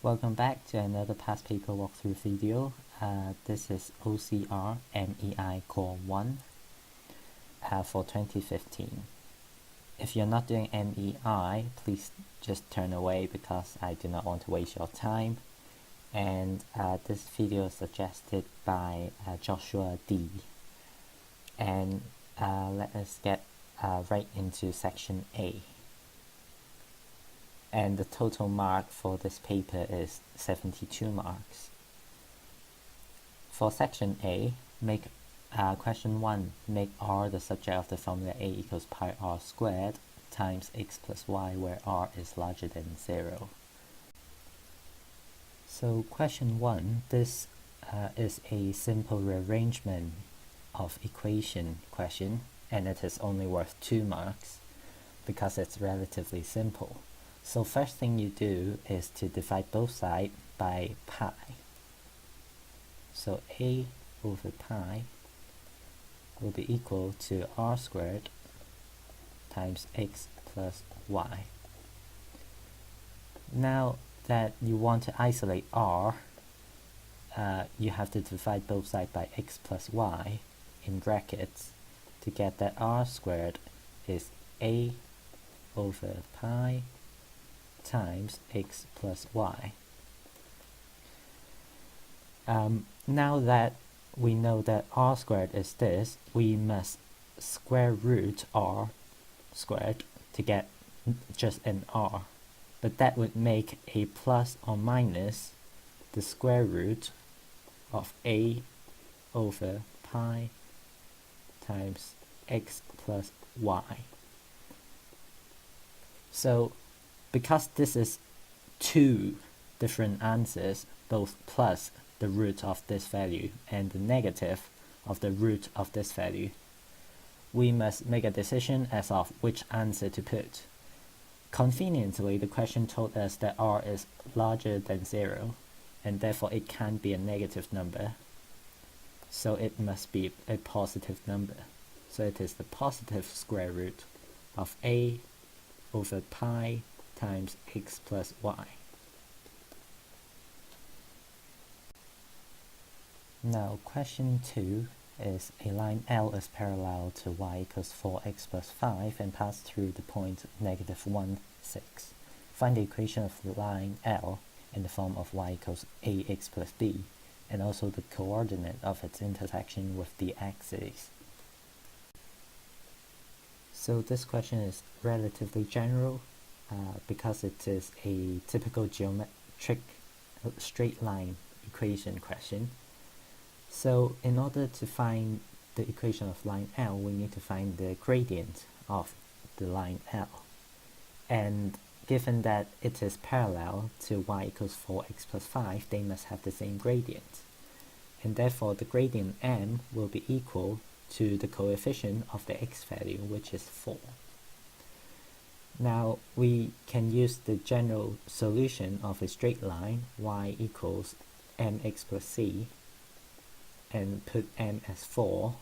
Welcome back to another past paper walkthrough video. This is OCR MEI Core 1 for 2015. If you're not doing MEI, please just turn away because I do not want to waste your time. And this video is suggested by Joshua D. And let us get right into section A. And the total mark for this paper is 72 marks. For section A, make question 1, make R the subject of the formula A equals pi r squared times x plus y, where r is larger than 0. So question 1, this is a simple rearrangement of equation question, and it is only worth 2 marks because it's relatively simple. So first thing you do is to divide both sides by pi. So a over pi will be equal to r squared times x plus y. Now that you want to isolate r, you have to divide both sides by x plus y in brackets to get that r squared is a over pi times x plus y. Now that we know that r squared is this, we must square root r squared to get just an r. But that would make a plus or minus the square root of a over pi times x plus y. So because this is 2 different answers, both plus the root of this value and the negative of the root of this value, we must make a decision as of which answer to put. Conveniently, the question told us that r is larger than 0, and therefore it can't be a negative number. So it must be a positive number. So it is the positive square root of a over pi times x plus y. Now question 2 is a line L is parallel to y equals 4x plus 5 and pass through the point -1, 6. Find the equation of the line L in the form of y equals ax plus b, and also the coordinate of its intersection with the axis. So this question is relatively general because it is a typical geometric straight line equation question. So in order to find the equation of line L, we need to find the gradient of the line L. And given that it is parallel to y equals 4x plus 5, they must have the same gradient. And therefore the gradient m will be equal to the coefficient of the x value, which is 4. Now we can use the general solution of a straight line y equals mx plus c and put m as 4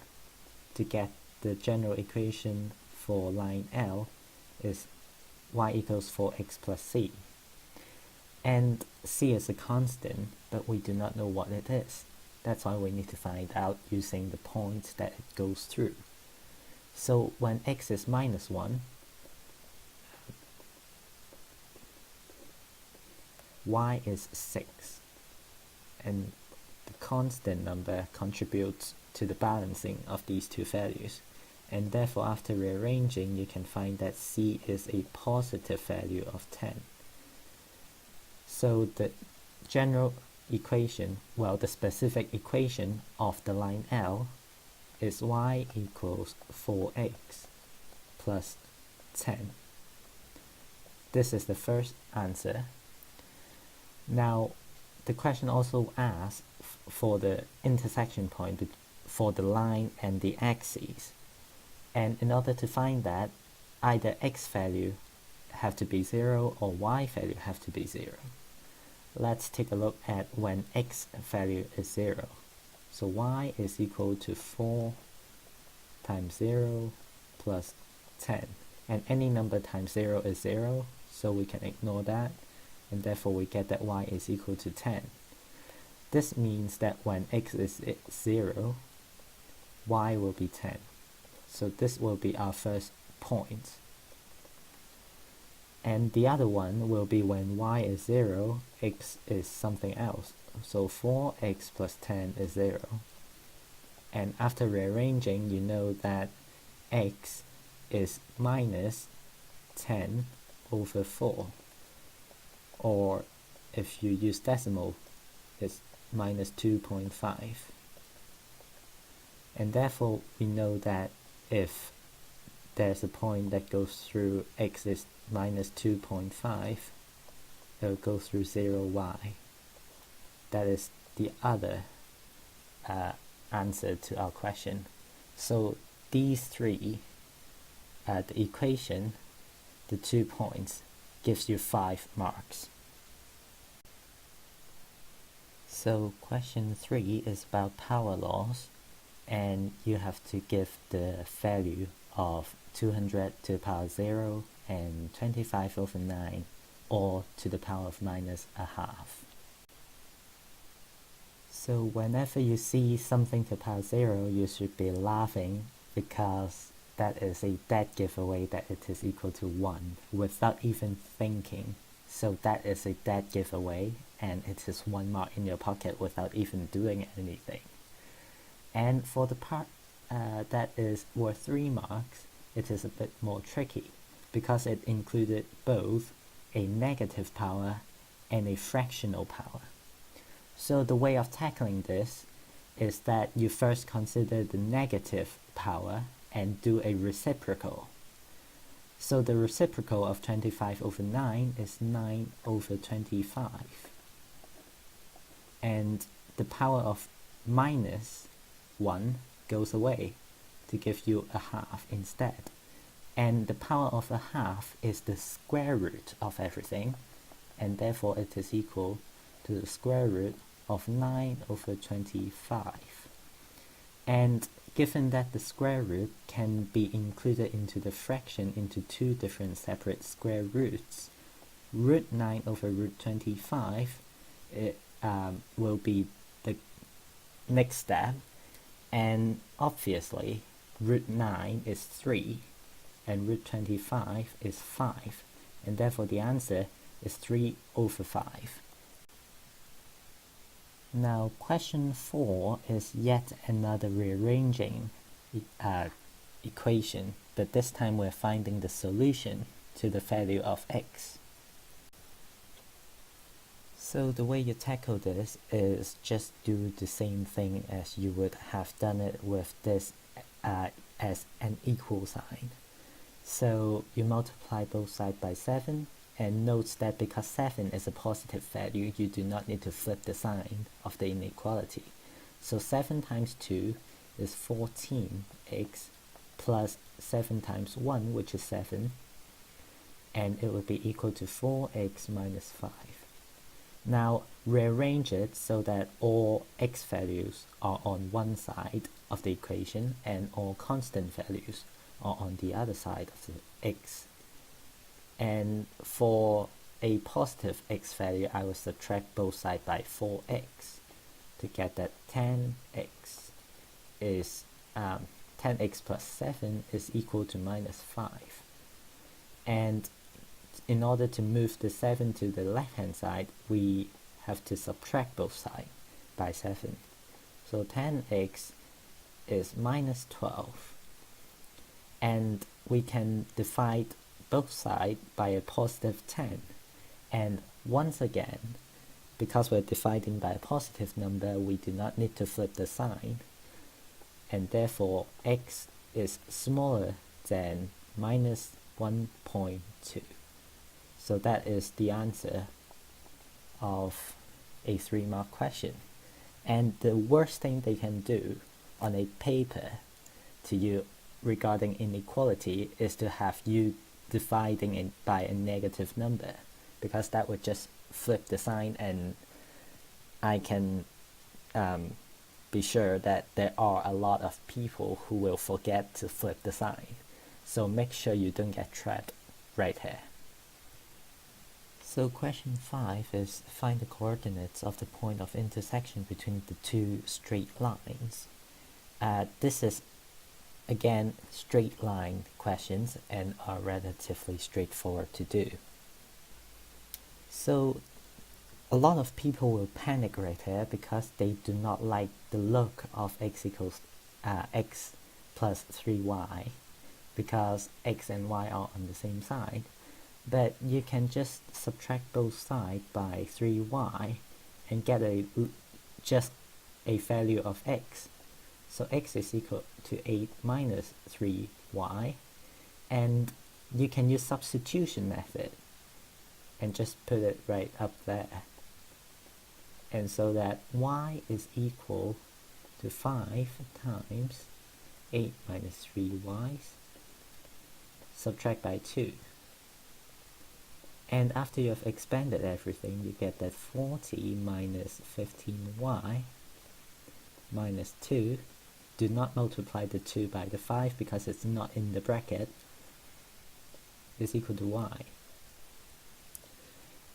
to get the general equation for line L is y equals 4x plus c. And c is a constant, but we do not know what it is. That's why we need to find out using the points that it goes through. So when x is -1, y is 6, and the constant number contributes to the balancing of these two values, and therefore after rearranging you can find that c is a positive value of 10. So the general equation, well, the specific equation of the line L is y equals 4x plus 10. This is the first answer. Now the question also asks for the intersection point for the line and the axes, and in order to find that, either x value have to be 0 or y value have to be 0. Let's take a look at when x value is 0. So y is equal to 4 times 0 plus 10, and any number times 0 is 0, so we can ignore that. and therefore we get that y is equal to 10. This means that when x is 0, y will be 10. So this will be our first point. And the other one will be when y is 0, x is something else. So 4x plus 10 is 0. And after rearranging, you know that x is minus 10 over 4. Or if you use decimal, it's minus 2.5. And therefore, we know that if there's a point that goes through x is minus 2.5, it will go through 0y. That is the other answer to our question. So these three, the equation, the 2 points, gives you 5 marks. So question 3 is about power laws, and you have to give the value of 200 to the power 0 and 25 over 9, or to the power of minus a half. So whenever you see something to the power 0, you should be laughing, because that is a dead giveaway that it is equal to 1 without even thinking. So that is a dead giveaway, and it is 1 mark in your pocket without even doing anything. And for the part that is worth 3 marks, it is a bit more tricky, because it included both a negative power and a fractional power. So the way of tackling this is that you first consider the negative power and do a reciprocal. So the reciprocal of 25 over 9 is 9 over 25. And the power of minus 1 goes away to give you a half instead. And the power of a half is the square root of everything, and therefore it is equal to the square root of 9 over 25. And given that the square root can be included into the fraction into 2 different separate square roots, root 9 over root 25 will be the next step, and obviously root 9 is 3 and root 25 is 5, and therefore the answer is 3 over 5. Now question 4 is yet another rearranging equation, but this time we're finding the solution to the value of x. So the way you tackle this is just do the same thing as you would have done it with this as an equal sign. So you multiply both sides by 7, and note that because 7 is a positive value, you do not need to flip the sign of the inequality. So 7 times 2 is 14x plus 7 times 1, which is 7, and it will be equal to 4x minus 5. Now rearrange it so that all x values are on one side of the equation and all constant values are on the other side of the x. And for a positive x value, I will subtract both sides by 4x to get that 10x is 10x plus 7 is equal to minus 5. And in order to move the 7 to the left hand side, we have to subtract both sides by 7. So 10x is minus 12. And we can divide both sides by a positive 10. And once again, because we're dividing by a positive number, we do not need to flip the sign. And therefore, x is smaller than minus 1.2. So that is the answer of a 3-mark question. And the worst thing they can do on a paper to you regarding inequality is to have you dividing it by a negative number, because that would just flip the sign, and I can be sure that there are a lot of people who will forget to flip the sign. So make sure you don't get trapped right here. So question 5 is find the coordinates of the point of intersection between the two straight lines. This is again straight line questions and are relatively straightforward to do. So a lot of people will panic right here because they do not like the look of x equals x plus 3y, because x and y are on the same side. But you can just subtract both sides by 3y and get just a value of x. So x is equal to 8 minus 3y, and you can use substitution method and just put it right up there. And so that y is equal to 5 times 8 minus 3y, subtract by 2. And after you have expanded everything, you get that 40 minus 15y minus 2. Do not multiply the 2 by the 5 because it's not in the bracket, is equal to y.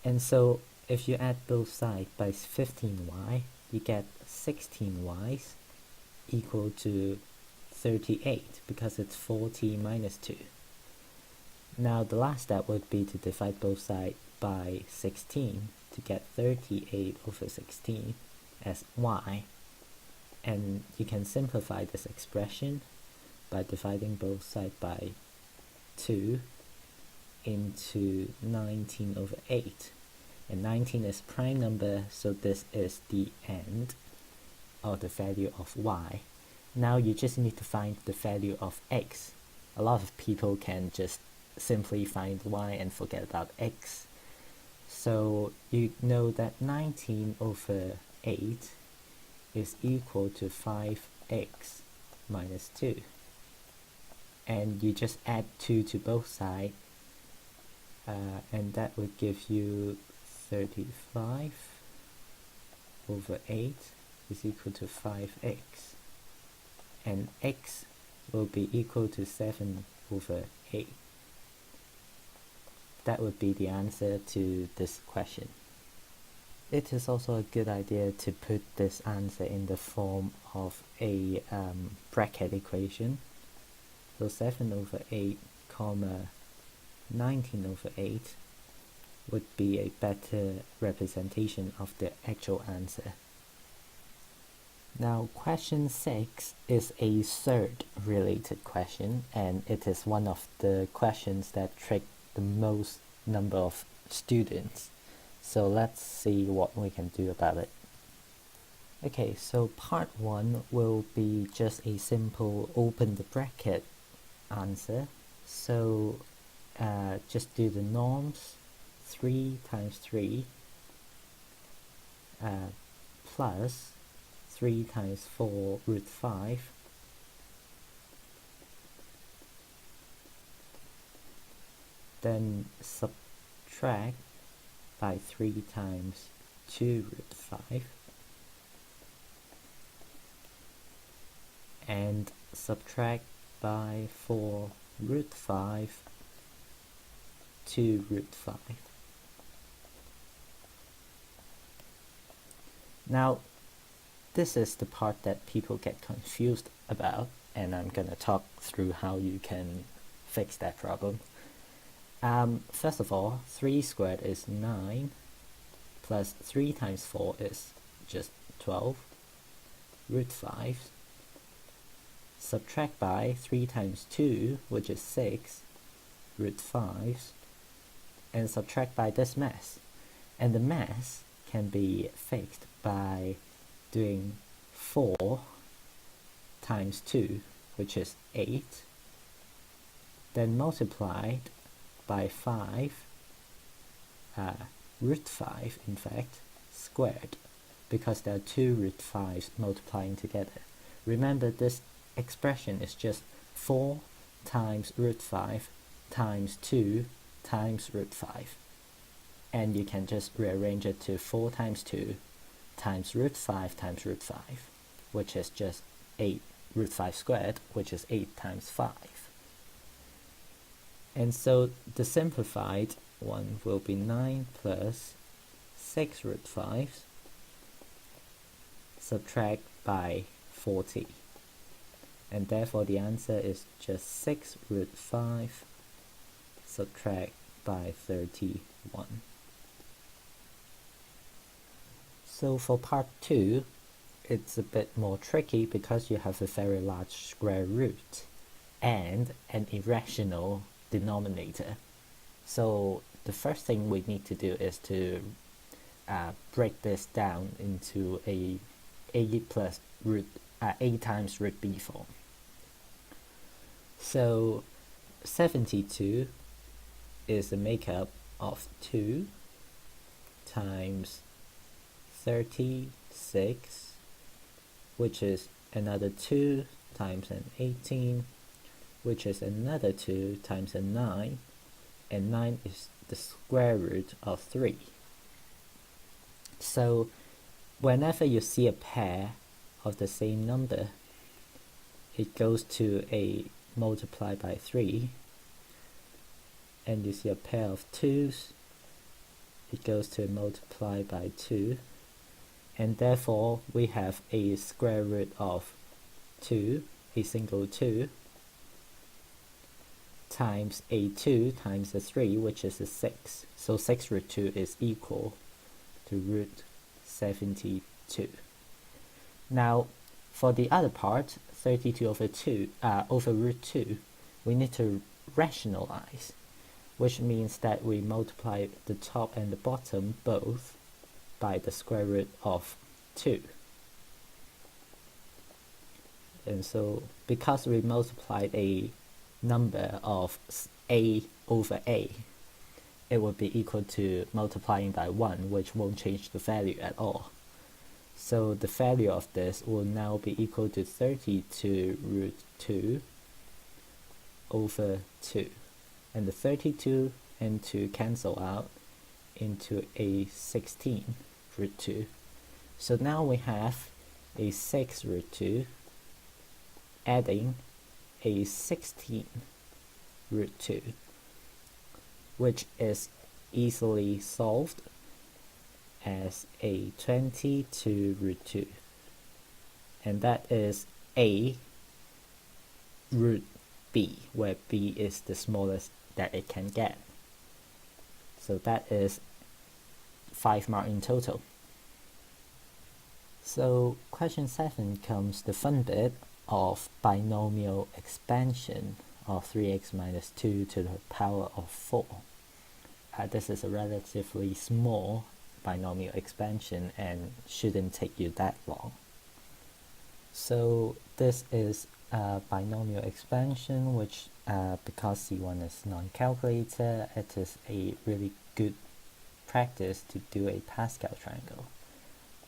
And so if you add both sides by 15y, you get 16y equal to 38 because it's 40 minus 2. Now the last step would be to divide both sides by 16 to get 38 over 16 as y. And you can simplify this expression by dividing both sides by 2 into 19 over 8. And 19 is prime number, so this is the end of the value of y. Now you just need to find the value of x. A lot of people can just simply find y and forget about x. So you know that 19 over 8 is equal to 5x minus 2. And you just add 2 to both sides, and that would give you 35 over 8 is equal to 5x. And x will be equal to 7 over 8. That would be the answer to this question. It is also a good idea to put this answer in the form of a bracket equation. So 7 over 8 comma 19 over 8 would be a better representation of the actual answer. Now question 6 is a Surds related question, and it is one of the questions that trick the most number of students. So let's see what we can do about it. Okay, so part 1 will be just a simple open the bracket answer. So just do the norms, 3 times 3 plus 3 times 4 root 5 then subtract by 3 times 2 root 5 and subtract by 4 root 5 2 root 5. Now this is the part that people get confused about, and I'm gonna talk through how you can fix that problem. First of all, 3 squared is 9, plus 3 times 4 is just 12, root 5, subtract by 3 times 2, which is 6, root 5, and subtract by this mass. And the mass can be fixed by doing 4 times 2, which is 8, then multiplied by 5, root 5 in fact, squared, because there are 2 root 5s multiplying together. Remember, this expression is just 4 times root 5 times 2 times root 5. And you can just rearrange it to 4 times 2 times root 5 times root 5, which is just 8 root 5 squared, which is 8 times 5. And so the simplified 1 will be 9 plus 6 root 5 subtract by 40, and therefore the answer is just 6 root 5 subtract by 31. So for part 2, it's a bit more tricky because you have a very large square root and an irrational denominator. So the first thing we need to do is to break this down into a plus root a times root b form. So 72 is the makeup of 2 times 36, which is another 2 times an 18, which is another 2 times a 9, and 9 is the square root of 3. So whenever you see a pair of the same number, it goes to a multiply by 3, and you see a pair of 2's, it goes to a multiply by 2, and therefore we have a square root of 2, a single 2, times a 2 times a 3, which is a 6. So 6 root 2 is equal to root 72. Now for the other part, 32 over root 2, we need to rationalize, which means that we multiply the top and the bottom both by the square root of 2. And so because we multiplied a number of a over a, it would be equal to multiplying by 1, which won't change the value at all. So the value of this will now be equal to 32 root 2 over 2. And the 32 and 2 cancel out into a 16 root 2. So now we have a 6 root 2 adding a 16 root 2, which is easily solved as a 22 root 2, and that is a root b, where b is the smallest that it can get. So that is 5 mark in total. So question 7 comes the fun bit of binomial expansion of 3x minus 2 to the power of 4. This is a relatively small binomial expansion and shouldn't take you that long. So this is a binomial expansion which, because C1 is non-calculator, it is a really good practice to do a Pascal triangle.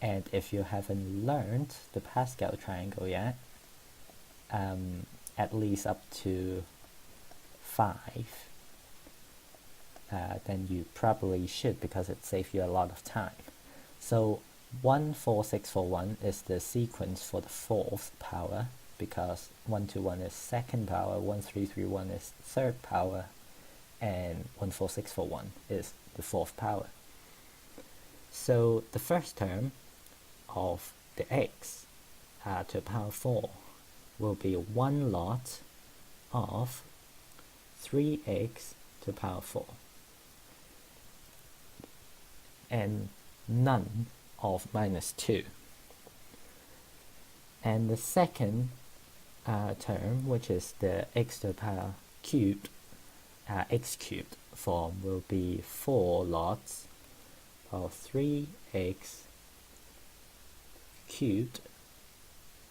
And if you haven't learned the Pascal triangle yet, at least up to 5, then you probably should, because it saves you a lot of time. So 1, 4, 6, 4, 1 is the sequence for the 4th power, because 1, 2, 1 is 2nd power, 1, 3, 3, 1 is 3rd power, and 1, 4, 6, 4, 1 is the 4th power. So the first term of the x to the power 4 will be 1 lot of 3x to the power 4 and none of minus 2. And the second term, which is the x to the power cubed, x cubed form, will be 4 lots of 3x cubed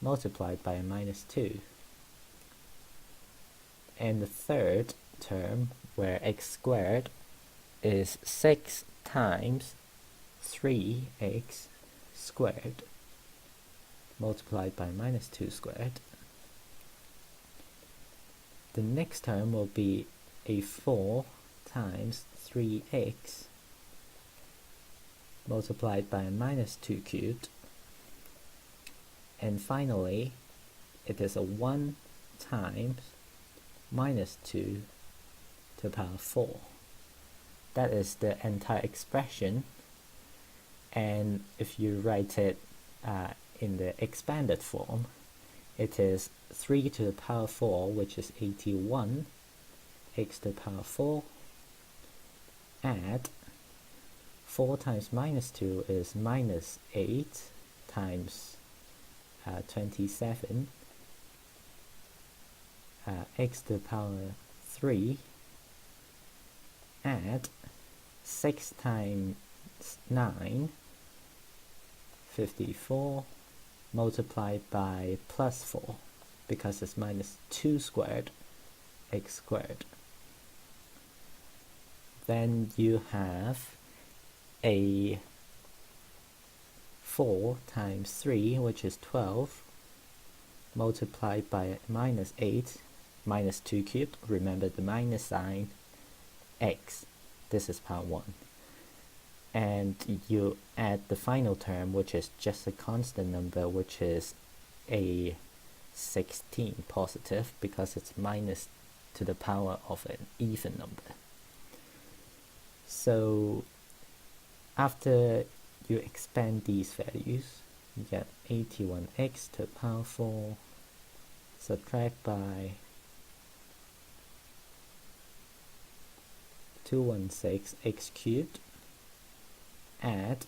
multiplied by a minus 2. And the third term, where x squared is 6 times 3x squared multiplied by minus 2 squared. The next term will be a 4 times 3x multiplied by a minus 2 cubed. And finally, it is a 1 times minus 2 to the power 4 that is the entire expression. And if you write it in the expanded form, it is 3 to the power 4, which is 81, x to the power 4, add 4 times minus 2 is minus 8 times 27, x to the power 3, add 6 times 9, 54, multiplied by plus 4, because it's minus 2 squared, x squared. Then you have a 4 times 3, which is 12, multiplied by minus 8, minus 2 cubed, remember the minus sign, x, this is power 1. And you add the final term, which is just a constant number, which is a 16 positive, because it's minus to the power of an even number. So after you expand these values, you get 81x to the power 4, subtract by 216x cubed, add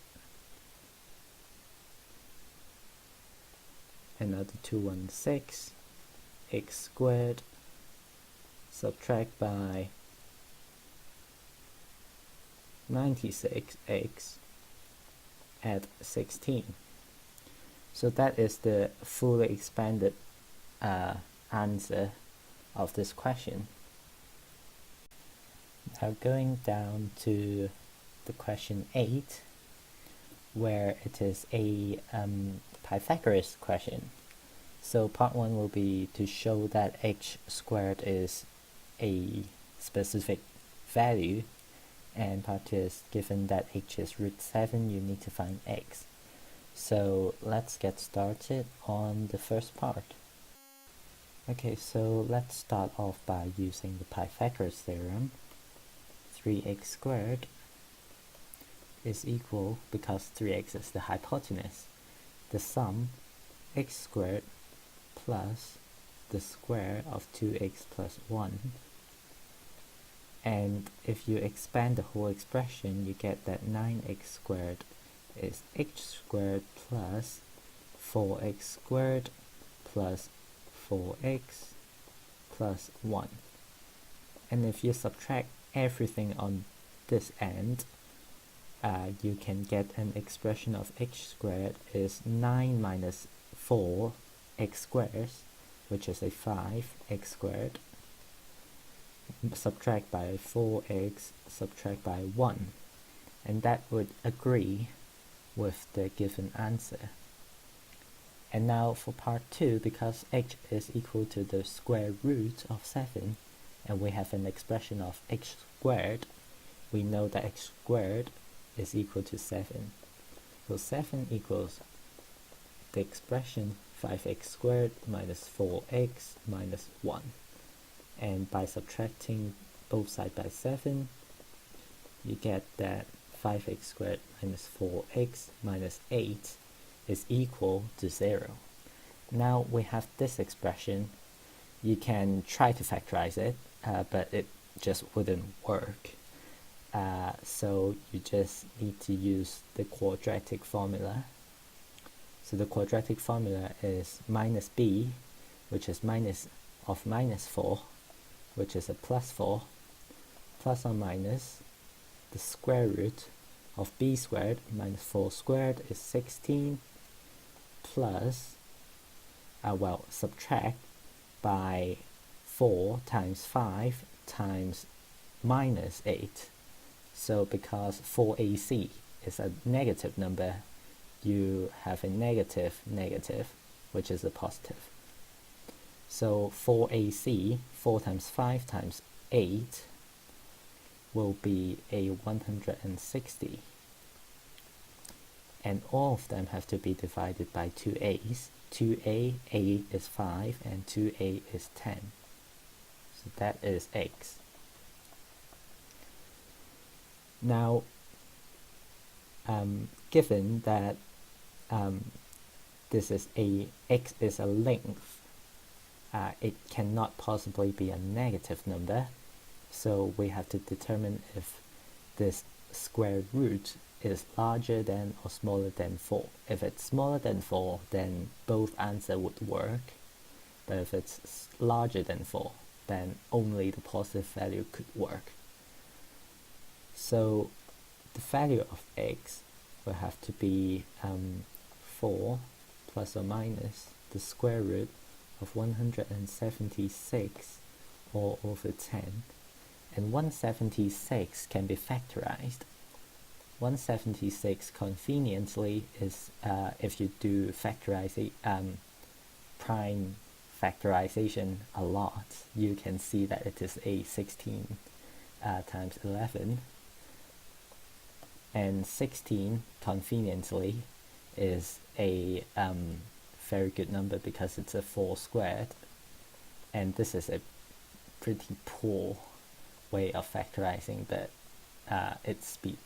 another 216 x squared, subtract by 96x, add 16. So that is the fully expanded answer of this question. Now going down to the question 8, where it is a Pythagoras question. So part 1 will be to show that h squared is a specific value, and part 2 is given that h is root 7, you need to find x. So let's get started on the first part. Okay, so let's start off by using the Pythagoras theorem. 3x squared is equal, because 3x is the hypotenuse, the sum x squared plus the square of 2x plus 1. And if you expand the whole expression, you get that 9x squared is x squared plus 4x squared plus 4x plus 1. And if you subtract everything on this end, you can get an expression of x squared is 9 minus 4 x squares, which is a 5x squared, subtract by 4x, subtract by 1, and that would agree with the given answer. And now for part 2, because h is equal to the square root of 7, and we have an expression of x squared, we know that x squared is equal to 7. So 7 equals the expression 5x squared minus 4x minus 1. And by subtracting both sides by 7, you get that 5x squared minus 4x minus 8 is equal to 0. Now we have this expression. You can try to factorize it, but it just wouldn't work. So you just need to use the quadratic formula. So the quadratic formula is minus b, which is minus of minus 4, which is a plus 4, plus or minus the square root of b squared minus 4 squared is 16, plus, subtract by 4 times 5 times minus 8. So because 4ac is a negative number, you have a negative, which is a positive. So 4ac, 4 times 5 times 8, will be a 160. And all of them have to be divided by 2a's. 2a, a is 5, and 2a is 10. So that is x. Now, given that this is x is a length, it cannot possibly be a negative number, so we have to determine if this square root is larger than or smaller than 4. If it's smaller than 4, then both answers would work, but if it's larger than 4, then only the positive value could work. So the value of x will have to be 4 plus or minus the square root of 176 all over 10, and 176 can be factorized. 176 conveniently is, if you do prime factorization a lot, you can see that it is a 16 times 11, and 16 conveniently is a very good number because it's a 4 squared, and this is a pretty poor way of factorizing, but it speeds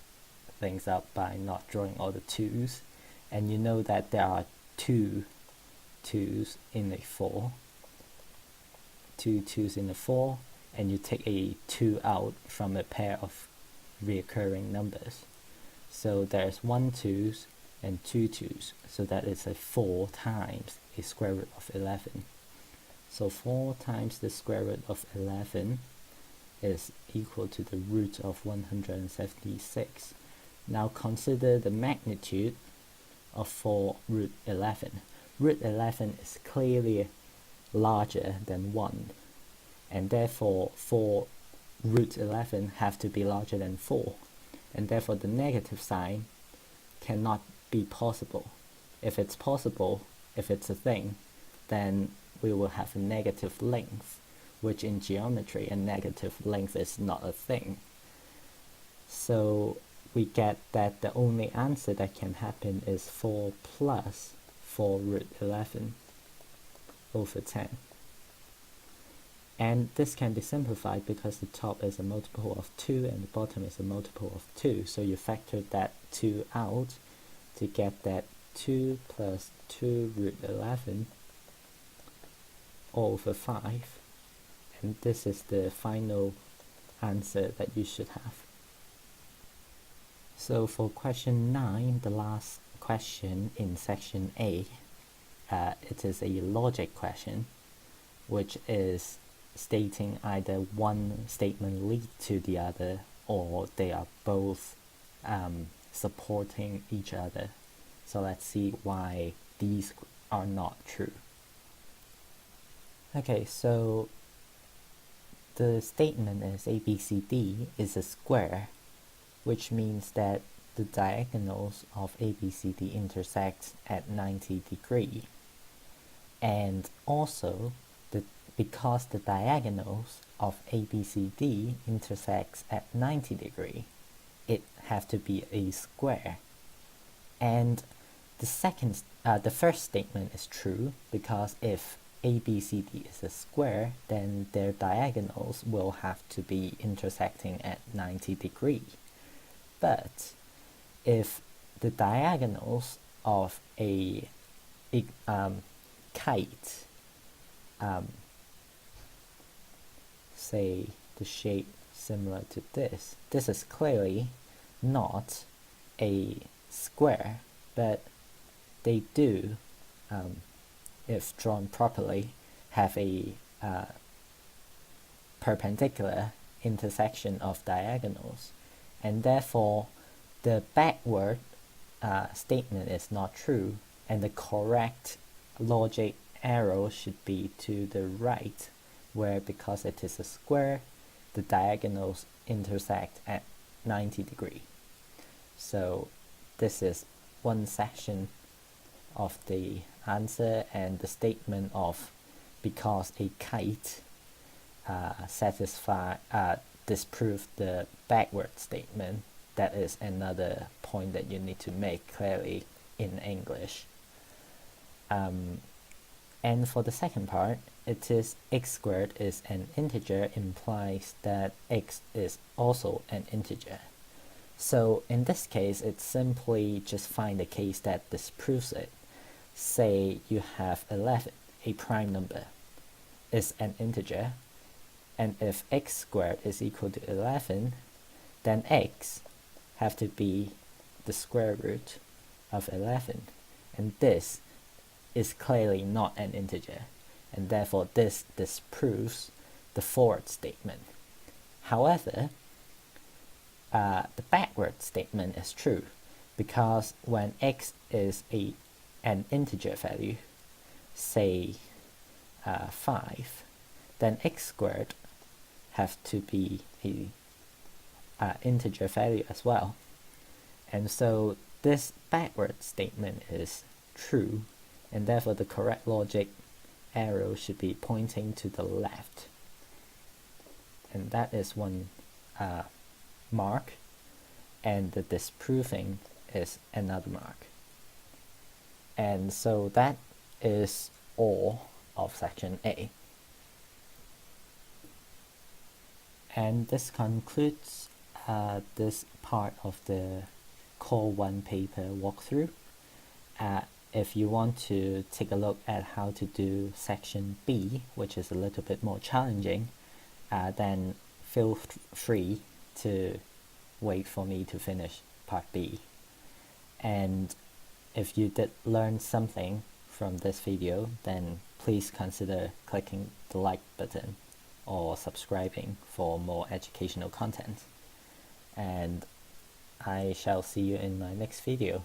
things up by not drawing all the 2's, and you know that there are 2 2's in a 4, 2 2's in a 4, and you take a 2 out from a pair of recurring numbers. So there's 1 2's and 2 2's, so that is a 4 times a square root of 11. So 4 times the square root of 11 is equal to the root of 176. Now consider the magnitude of 4 root 11. Root 11 is clearly larger than 1, and therefore 4 root 11 have to be larger than 4, and therefore the negative sign cannot be possible. If it's possible, if it's a thing, then we will have a negative length, which in geometry a negative length is not a thing. So we get that the only answer that can happen is 4 plus 4 root 11 over 10. And this can be simplified because the top is a multiple of 2 and the bottom is a multiple of 2. So you factor that 2 out to get that 2 plus 2 root 11 all over 5. And this is the final answer that you should have. So for question 9, the last question in section A, it is a logic question, which is stating either one statement leads to the other, or they are both supporting each other. So let's see why these are not true. Okay, so the statement is ABCD is a square, which means that the diagonals of ABCD intersect at 90 degrees. And also, because the diagonals of ABCD intersects at 90 degrees, it has to be a square. And the first statement is true, because if ABCD is a square, then their diagonals will have to be intersecting at 90 degrees. But if the diagonals of a kite, say the shape similar to this is clearly not a square, but they do, if drawn properly, have a perpendicular intersection of diagonals, and therefore the backward statement is not true, and the correct logic arrow should be to the right, where because it is a square, the diagonals intersect at 90 degrees. So this is one section of the answer, and the statement of because a kite disprove the backward statement. That is another point that you need to make clearly in English. And for the second part, it is x squared is an integer implies that x is also an integer. So in this case, it's simply just find a case that disproves it. Say you have 11, a prime number, is an integer, and if x squared is equal to 11, then x have to be the square root of 11, and this is clearly not an integer, and therefore this disproves the forward statement. However, the backward statement is true, because when x is an integer value, say 5, then x squared have to be a integer value as well. And so this backward statement is true, and therefore the correct logic arrow should be pointing to the left. And that is one mark, and the disproving is another mark. And so that is all of section A. And this concludes this part of the Core 1 paper walkthrough. If you want to take a look at how to do section B, which is a little bit more challenging, then feel free to wait for me to finish part B. And if you did learn something from this video, then please consider clicking the like button or subscribing for more educational content. And I shall see you in my next video.